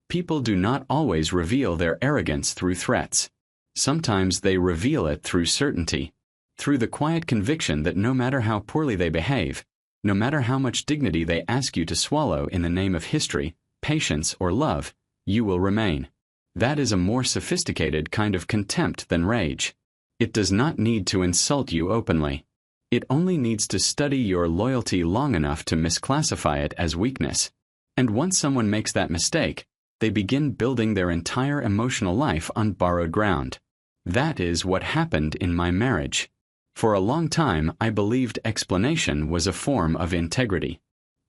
People do not always reveal their arrogance through threats. Sometimes they reveal it through certainty, through the quiet conviction that no matter how poorly they behave, no matter how much dignity they ask you to swallow in the name of history, patience, or love, you will remain. That is a more sophisticated kind of contempt than rage. It does not need to insult you openly. It only needs to study your loyalty long enough to misclassify it as weakness. And once someone makes that mistake, they begin building their entire emotional life on borrowed ground. That is what happened in my marriage. For a long time, I believed explanation was a form of integrity.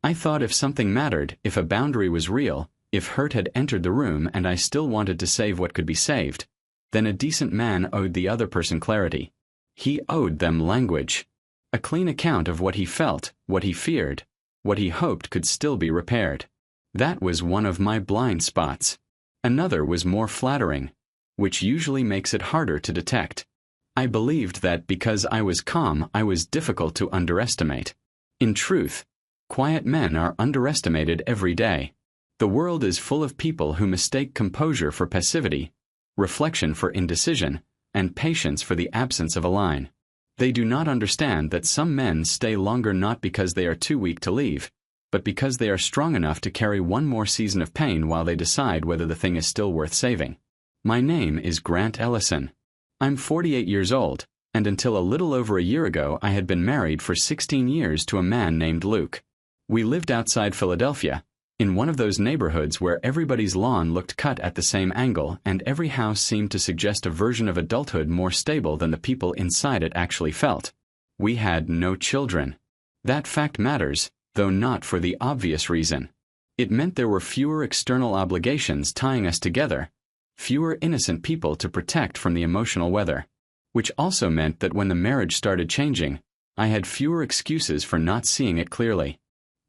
I thought if something mattered, if a boundary was real, if hurt had entered the room and I still wanted to save what could be saved, then a decent man owed the other person clarity. He owed them language. A clean account of what he felt, what he feared, what he hoped could still be repaired. That was one of my blind spots. Another was more flattering, which usually makes it harder to detect. I believed that because I was calm, I was difficult to underestimate. In truth, quiet men are underestimated every day. The world is full of people who mistake composure for passivity, reflection for indecision, and patience for the absence of a line. They do not understand that some men stay longer not because they are too weak to leave, but because they are strong enough to carry one more season of pain while they decide whether the thing is still worth saving. My name is Grant Ellison. I'm 48 years old, and until a little over a year ago I had been married for 16 years to a man named Luke. We lived outside Philadelphia, in one of those neighborhoods where everybody's lawn looked cut at the same angle and every house seemed to suggest a version of adulthood more stable than the people inside it actually felt. We had no children. That fact matters, though not for the obvious reason. It meant there were fewer external obligations tying us together, fewer innocent people to protect from the emotional weather, which also meant that when the marriage started changing, I had fewer excuses for not seeing it clearly.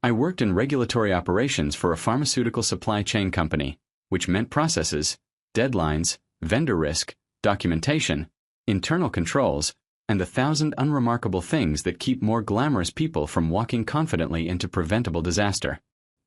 I worked in regulatory operations for a pharmaceutical supply chain company, which meant processes, deadlines, vendor risk, documentation, internal controls, and the 1,000 unremarkable things that keep more glamorous people from walking confidently into preventable disaster.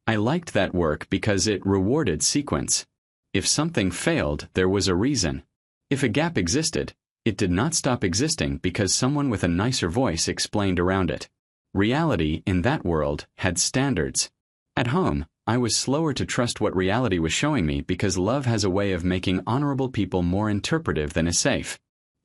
I liked that work because it rewarded sequence. If something failed, there was a reason. If a gap existed, it did not stop existing because someone with a nicer voice explained around it. Reality, in that world, had standards. At home, I was slower to trust what reality was showing me because love has a way of making honorable people more interpretive than is safe.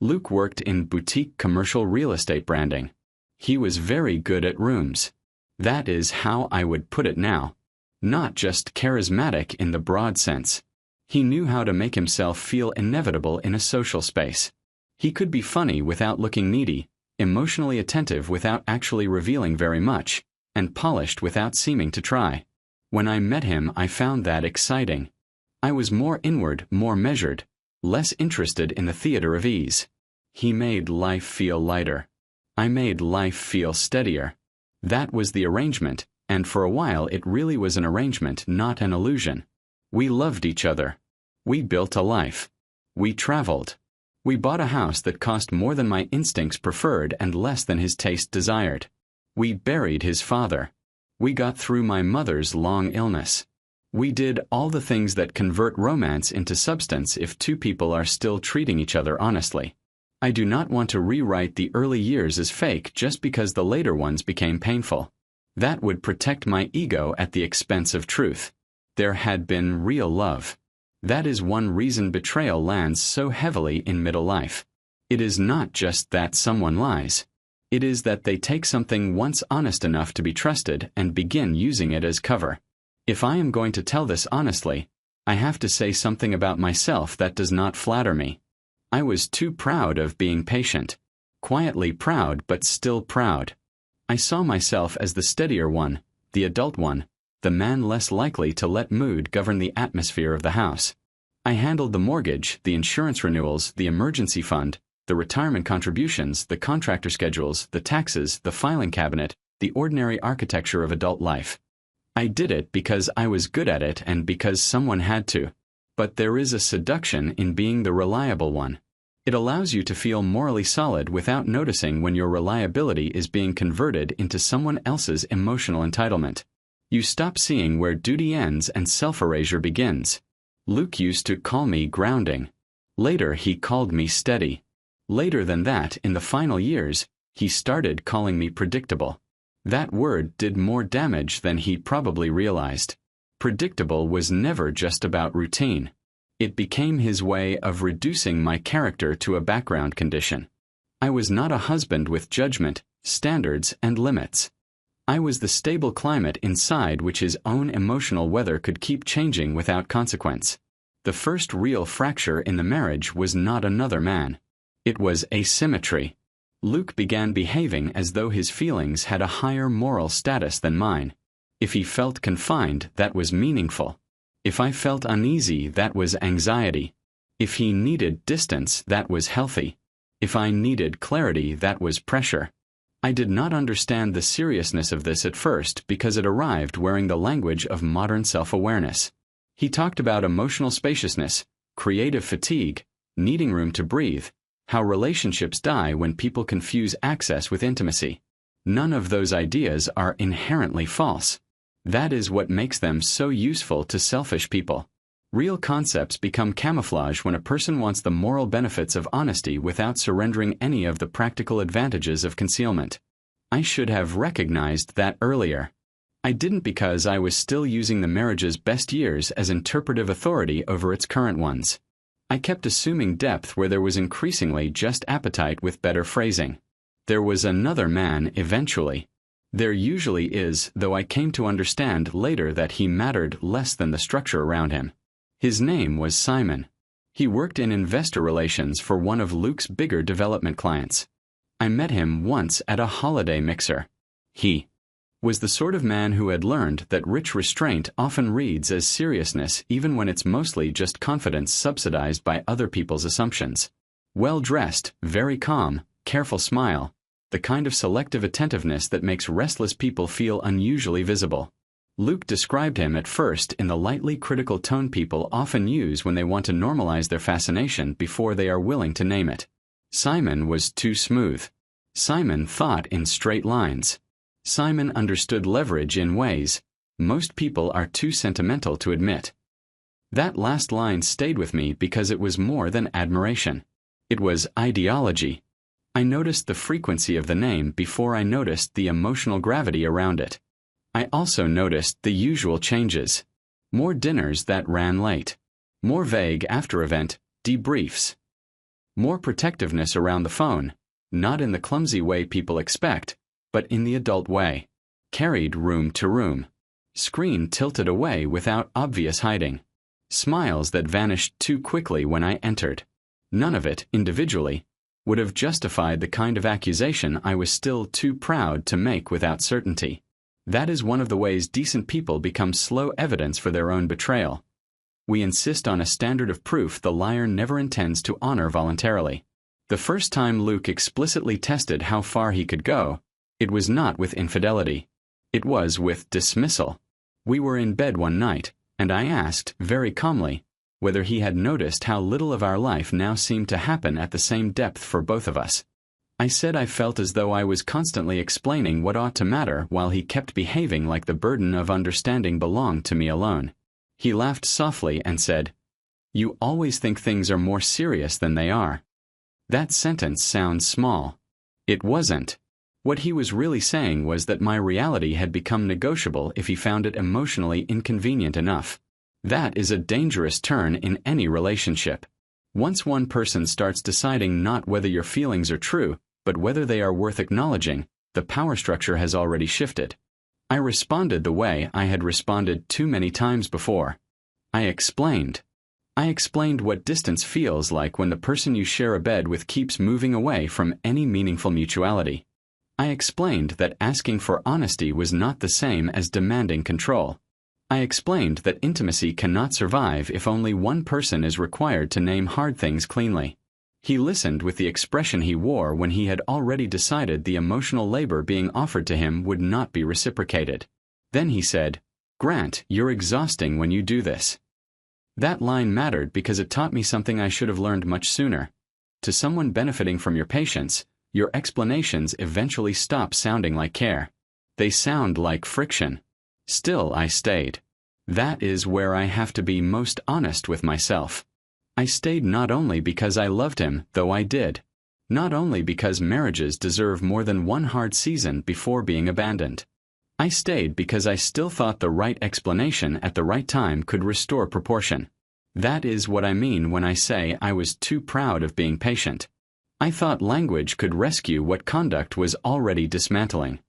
Luke worked in boutique commercial real estate branding. He was very good at rooms. That is how I would put it now. Not just charismatic in the broad sense. He knew how to make himself feel inevitable in a social space. He could be funny without looking needy, emotionally attentive without actually revealing very much, and polished without seeming to try. When I met him, I found that exciting. I was more inward, more measured, less interested in the theater of ease. He made life feel lighter. I made life feel steadier. That was the arrangement, and for a while it really was an arrangement, not an illusion. We loved each other. We built a life. We traveled. We bought a house that cost more than my instincts preferred and less than his taste desired. We buried his father. We got through my mother's long illness. We did all the things that convert romance into substance if two people are still treating each other honestly. I do not want to rewrite the early years as fake just because the later ones became painful. That would protect my ego at the expense of truth. There had been real love. That is one reason betrayal lands so heavily in middle life. It is not just that someone lies. It is that they take something once honest enough to be trusted and begin using it as cover. If I am going to tell this honestly, I have to say something about myself that does not flatter me. I was too proud of being patient. Quietly proud but still proud. I saw myself as the steadier one, the adult one, the man less likely to let mood govern the atmosphere of the house. I handled the mortgage, the insurance renewals, the emergency fund, the retirement contributions, the contractor schedules, the taxes, the filing cabinet, the ordinary architecture of adult life. I did it because I was good at it and because someone had to. But there is a seduction in being the reliable one. It allows you to feel morally solid without noticing when your reliability is being converted into someone else's emotional entitlement. You stop seeing where duty ends and self-erasure begins. Luke used to call me grounding. Later he called me steady. Later than that, in the final years, he started calling me predictable. That word did more damage than he probably realized. Predictable was never just about routine. It became his way of reducing my character to a background condition. I was not a husband with judgment, standards, and limits. I was the stable climate inside which his own emotional weather could keep changing without consequence. The first real fracture in the marriage was not another man. It was asymmetry. Luke began behaving as though his feelings had a higher moral status than mine. If he felt confined, that was meaningful. If I felt uneasy, that was anxiety. If he needed distance, that was healthy. If I needed clarity, that was pressure. I did not understand the seriousness of this at first because it arrived wearing the language of modern self-awareness. He talked about emotional spaciousness, creative fatigue, needing room to breathe, how relationships die when people confuse access with intimacy. None of those ideas are inherently false. That is what makes them so useful to selfish people. Real concepts become camouflage when a person wants the moral benefits of honesty without surrendering any of the practical advantages of concealment. I should have recognized that earlier. I didn't because I was still using the marriage's best years as interpretive authority over its current ones. I kept assuming depth where there was increasingly just appetite with better phrasing. There was another man eventually. There usually is, though I came to understand later that he mattered less than the structure around him. His name was Simon. He worked in investor relations for one of Luke's bigger development clients. I met him once at a holiday mixer. He was the sort of man who had learned that rich restraint often reads as seriousness even when it's mostly just confidence subsidized by other people's assumptions. Well-dressed, very calm, careful smile, the kind of selective attentiveness that makes restless people feel unusually visible. Luke described him at first in the lightly critical tone people often use when they want to normalize their fascination before they are willing to name it. Simon was too smooth. Simon thought in straight lines. Simon understood leverage in ways most people are too sentimental to admit. That last line stayed with me because it was more than admiration. It was ideology. I noticed the frequency of the name before I noticed the emotional gravity around it. I also noticed the usual changes. More dinners that ran late. More vague after-event debriefs. More protectiveness around the phone, not in the clumsy way people expect, but in the adult way. Carried room to room. Screen tilted away without obvious hiding. Smiles that vanished too quickly when I entered. None of it, individually, would have justified the kind of accusation I was still too proud to make without certainty. That is one of the ways decent people become slow evidence for their own betrayal. We insist on a standard of proof the liar never intends to honor voluntarily. The first time Luke explicitly tested how far he could go, it was not with infidelity. It was with dismissal. We were in bed one night, and I asked, very calmly, whether he had noticed how little of our life now seemed to happen at the same depth for both of us. I said I felt as though I was constantly explaining what ought to matter while he kept behaving like the burden of understanding belonged to me alone. He laughed softly and said, "You always think things are more serious than they are." That sentence sounds small. It wasn't. What he was really saying was that my reality had become negotiable if he found it emotionally inconvenient enough. That is a dangerous turn in any relationship. Once one person starts deciding not whether your feelings are true, but whether they are worth acknowledging, the power structure has already shifted. I responded the way I had responded too many times before. I explained. I explained what distance feels like when the person you share a bed with keeps moving away from any meaningful mutuality. I explained that asking for honesty was not the same as demanding control. I explained that intimacy cannot survive if only one person is required to name hard things cleanly. He listened with the expression he wore when he had already decided the emotional labor being offered to him would not be reciprocated. Then he said, "Grant, you're exhausting when you do this." That line mattered because it taught me something I should have learned much sooner. To someone benefiting from your patience, your explanations eventually stop sounding like care. They sound like friction. Still, I stayed. That is where I have to be most honest with myself. I stayed not only because I loved him, though I did. Not only because marriages deserve more than one hard season before being abandoned. I stayed because I still thought the right explanation at the right time could restore proportion. That is what I mean when I say I was too proud of being patient. I thought language could rescue what conduct was already dismantling.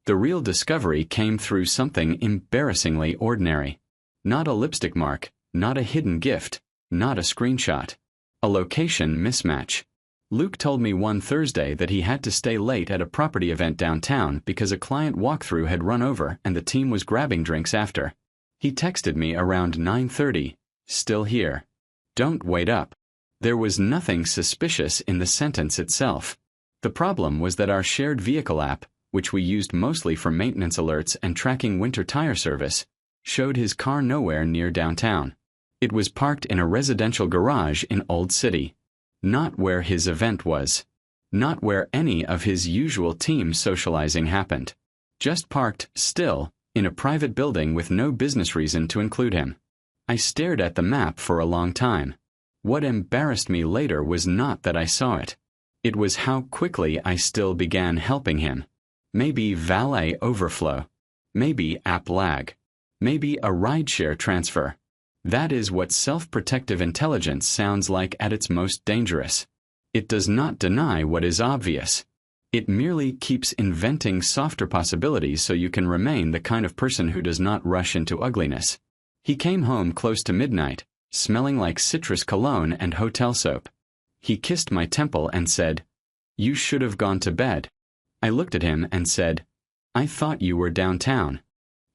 The real discovery came through something embarrassingly ordinary. Not a lipstick mark, not a hidden gift, not a screenshot. A location mismatch. Luke told me one Thursday that he had to stay late at a property event downtown because a client walkthrough had run over and the team was grabbing drinks after. He texted me around 9:30, "Still here. Don't wait up." There was nothing suspicious in the sentence itself. The problem was that our shared vehicle app, which we used mostly for maintenance alerts and tracking winter tire service, showed his car nowhere near downtown. It was parked in a residential garage in Old City. Not where his event was. Not where any of his usual team socializing happened. Just parked, still, in a private building with no business reason to include him. I stared at the map for a long time. What embarrassed me later was not that I saw it. It was how quickly I still began helping him. Maybe valet overflow. Maybe app lag. Maybe a rideshare transfer. That is what self-protective intelligence sounds like at its most dangerous. It does not deny what is obvious. It merely keeps inventing softer possibilities so you can remain the kind of person who does not rush into ugliness. He came home close to midnight, smelling like citrus cologne and hotel soap. He kissed my temple and said, "You should have gone to bed." I looked at him and said, "I thought you were downtown."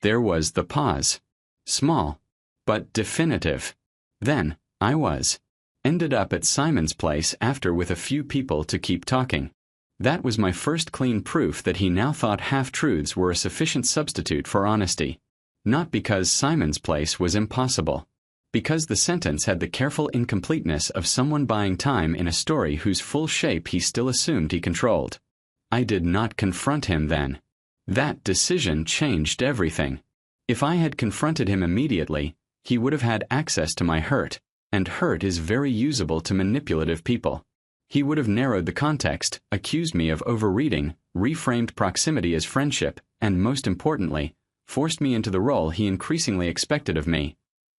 There was the pause. Small, but definitive. Then, I was. Ended up at Simon's place after with a few people to keep talking. That was my first clean proof that he now thought half-truths were a sufficient substitute for honesty. Not because Simon's place was impossible. Because the sentence had the careful incompleteness of someone buying time in a story whose full shape he still assumed he controlled. I did not confront him then. That decision changed everything. If I had confronted him immediately, he would have had access to my hurt, and hurt is very usable to manipulative people. He would have narrowed the context, accused me of overreading, reframed proximity as friendship, and most importantly, forced me into the role he increasingly expected of me.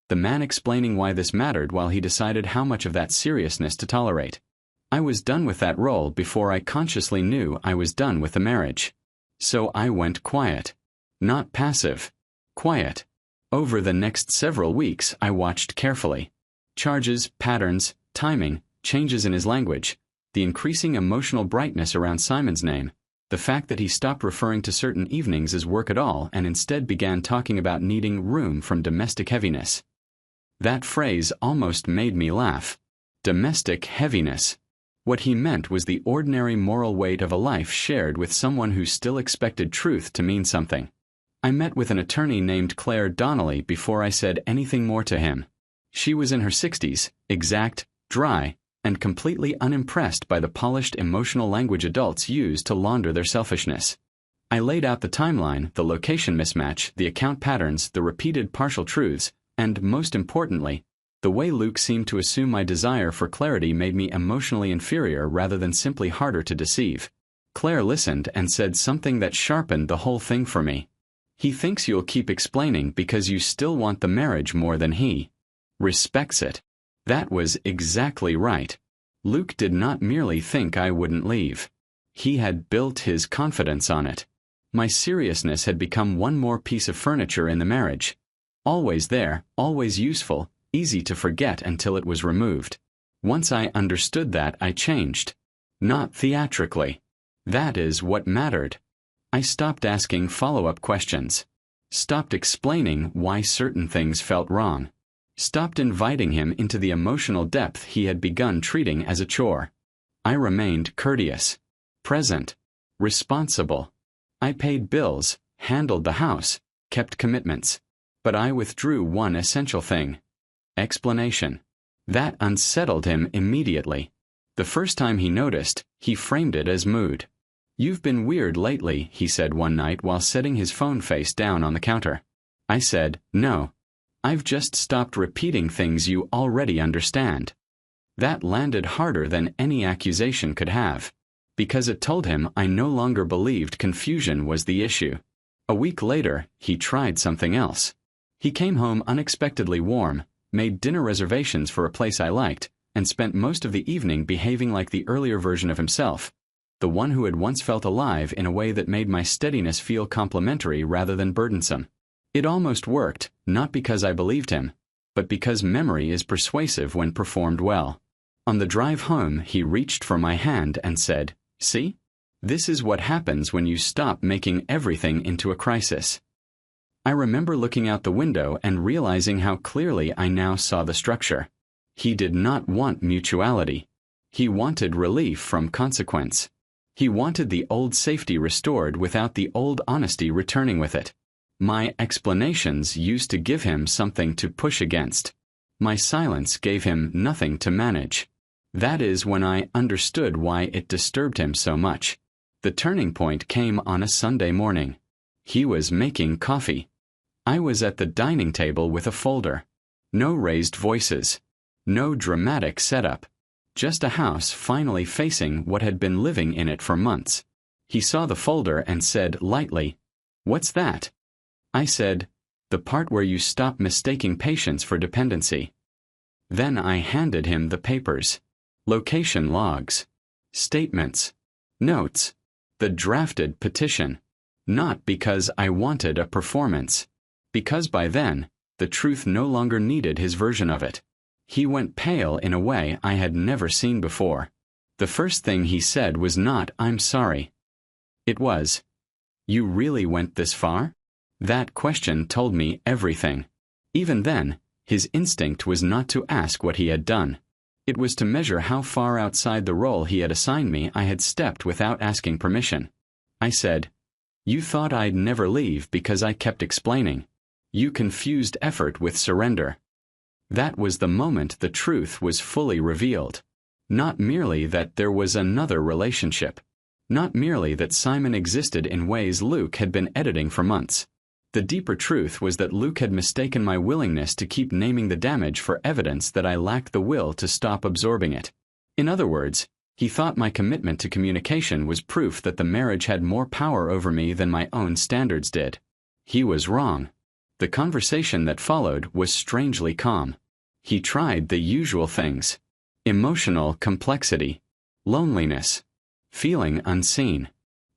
The man explaining why this mattered while he decided how much of that seriousness to tolerate. I was done with that role before I consciously knew I was done with the marriage. So I went quiet. Not passive. Quiet. Over the next several weeks I watched carefully. Charges, patterns, timing, changes in his language, the increasing emotional brightness around Simon's name, the fact that he stopped referring to certain evenings as work at all and instead began talking about needing room from domestic heaviness. That phrase almost made me laugh. Domestic heaviness. What he meant was the ordinary moral weight of a life shared with someone who still expected truth to mean something. I met with an attorney named Claire Donnelly before I said anything more to him. She was in her 60s, exact, dry, and completely unimpressed by the polished emotional language adults use to launder their selfishness. I laid out the timeline, the location mismatch, the account patterns, the repeated partial truths, and, most importantly, the way Luke seemed to assume my desire for clarity made me emotionally inferior rather than simply harder to deceive. Claire listened and said something that sharpened the whole thing for me. He thinks you'll keep explaining because you still want the marriage more than he respects it. That was exactly right. Luke did not merely think I wouldn't leave. He had built his confidence on it. My seriousness had become one more piece of furniture in the marriage. Always there, always useful, easy to forget until it was removed. Once I understood that, I changed. Not theatrically. That is what mattered. I stopped asking follow-up questions. Stopped explaining why certain things felt wrong. Stopped inviting him into the emotional depth he had begun treating as a chore. I remained courteous, present, responsible. I paid bills, handled the house, kept commitments. But I withdrew one essential thing. Explanation. That unsettled him immediately. The first time he noticed, he framed it as mood. "You've been weird lately," he said one night while setting his phone face down on the counter. I said, "No. I've just stopped repeating things you already understand. That landed harder than any accusation could have, because it told him I no longer believed confusion was the issue. A week later, he tried something else. He came home unexpectedly warm, made dinner reservations for a place I liked, and spent most of the evening behaving like the earlier version of himself, the one who had once felt alive in a way that made my steadiness feel complimentary rather than burdensome. It almost worked, not because I believed him, but because memory is persuasive when performed well. On the drive home, he reached for my hand and said, "See? This is what happens when you stop making everything into a crisis." I remember looking out the window and realizing how clearly I now saw the structure. He did not want mutuality. He wanted relief from consequence. He wanted the old safety restored without the old honesty returning with it. My explanations used to give him something to push against. My silence gave him nothing to manage. That is when I understood why it disturbed him so much. The turning point came on a Sunday morning. He was making coffee. I was at the dining table with a folder. No raised voices. No dramatic setup. Just a house finally facing what had been living in it for months. He saw the folder and said lightly, "What's that?" I said, "The part where you stop mistaking patience for dependency." Then I handed him the papers. Location logs. Statements. Notes. The drafted petition. Not because I wanted a performance. Because by then, the truth no longer needed his version of it. He went pale in a way I had never seen before. The first thing he said was not, "I'm sorry." It was, "You really went this far?" That question told me everything. Even then, his instinct was not to ask what he had done. It was to measure how far outside the role he had assigned me I had stepped without asking permission. I said, "You thought I'd never leave because I kept explaining. You confused effort with surrender." That was the moment the truth was fully revealed. Not merely that there was another relationship. Not merely that Simon existed in ways Luke had been editing for months. The deeper truth was that Luke had mistaken my willingness to keep naming the damage for evidence that I lacked the will to stop absorbing it. In other words, he thought my commitment to communication was proof that the marriage had more power over me than my own standards did. He was wrong. The conversation that followed was strangely calm. He tried the usual things. Emotional complexity. Loneliness. Feeling unseen.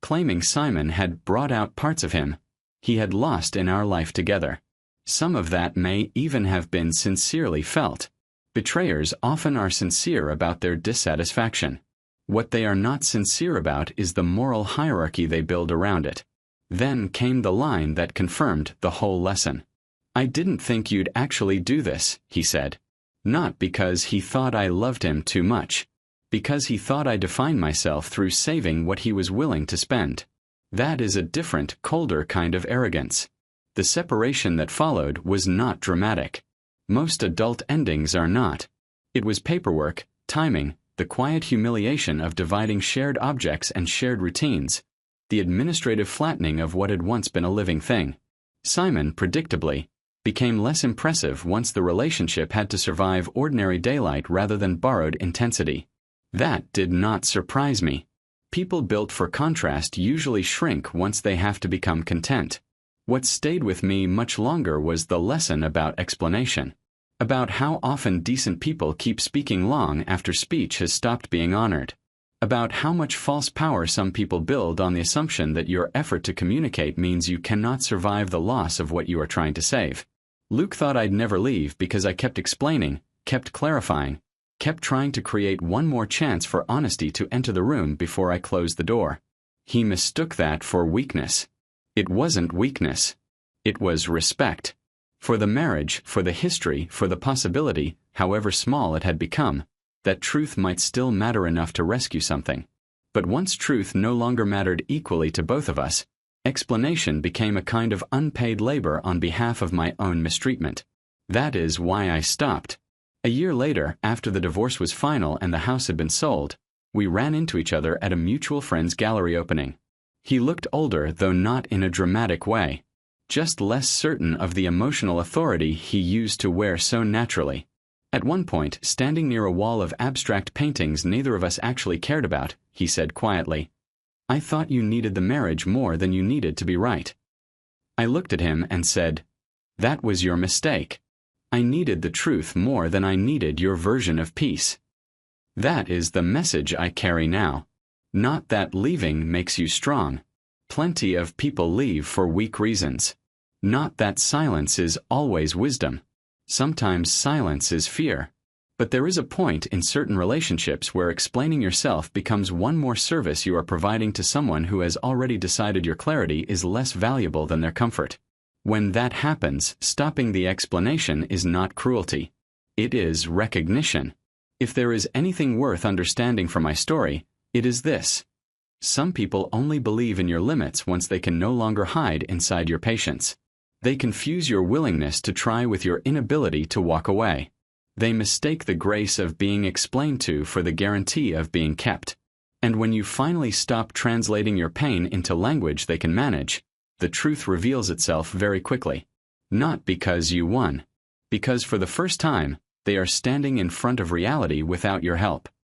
Claiming Simon had brought out parts of him he had lost in our life together. Some of that may even have been sincerely felt. Betrayers often are sincere about their dissatisfaction. What they are not sincere about is the moral hierarchy they build around it. Then came the line that confirmed the whole lesson. "I didn't think you'd actually do this," he said. Not because he thought I loved him too much. Because he thought I defined myself through saving what he was willing to spend. That is a different, colder kind of arrogance. The separation that followed was not dramatic. Most adult endings are not. It was paperwork, timing, the quiet humiliation of dividing shared objects and shared routines, the administrative flattening of what had once been a living thing. Simon, predictably, became less impressive once the relationship had to survive ordinary daylight rather than borrowed intensity. That did not surprise me. People built for contrast usually shrink once they have to become content. What stayed with me much longer was the lesson about explanation. About how often decent people keep speaking long after speech has stopped being honored. About how much false power some people build on the assumption that your effort to communicate means you cannot survive the loss of what you are trying to save. Luke thought I'd never leave because I kept explaining, kept clarifying, kept trying to create one more chance for honesty to enter the room before I closed the door. He mistook that for weakness. It wasn't weakness. It was respect. For the marriage, for the history, for the possibility, however small it had become, that truth might still matter enough to rescue something. But once truth no longer mattered equally to both of us, explanation became a kind of unpaid labor on behalf of my own mistreatment. That is why I stopped. A year later, after the divorce was final and the house had been sold, we ran into each other at a mutual friend's gallery opening. He looked older, though not in a dramatic way. just less certain of the emotional authority he used to wear so naturally. At one point, standing near a wall of abstract paintings neither of us actually cared about, he said quietly, "I thought you needed the marriage more than you needed to be right." I looked at him and said, "That was your mistake. I needed the truth more than I needed your version of peace." That is the message I carry now. Not that leaving makes you strong. Plenty of people leave for weak reasons. Not that silence is always wisdom. Sometimes silence is fear. But there is a point in certain relationships where explaining yourself becomes one more service you are providing to someone who has already decided your clarity is less valuable than their comfort. When that happens, stopping the explanation is not cruelty. It is recognition. If there is anything worth understanding from my story, it is this. Some people only believe in your limits once they can no longer hide inside your patience. They confuse your willingness to try with your inability to walk away. They mistake the grace of being explained to for the guarantee of being kept. And when you finally stop translating your pain into language they can manage, the truth reveals itself very quickly. Not because you won. Because for the first time, they are standing in front of reality without your help.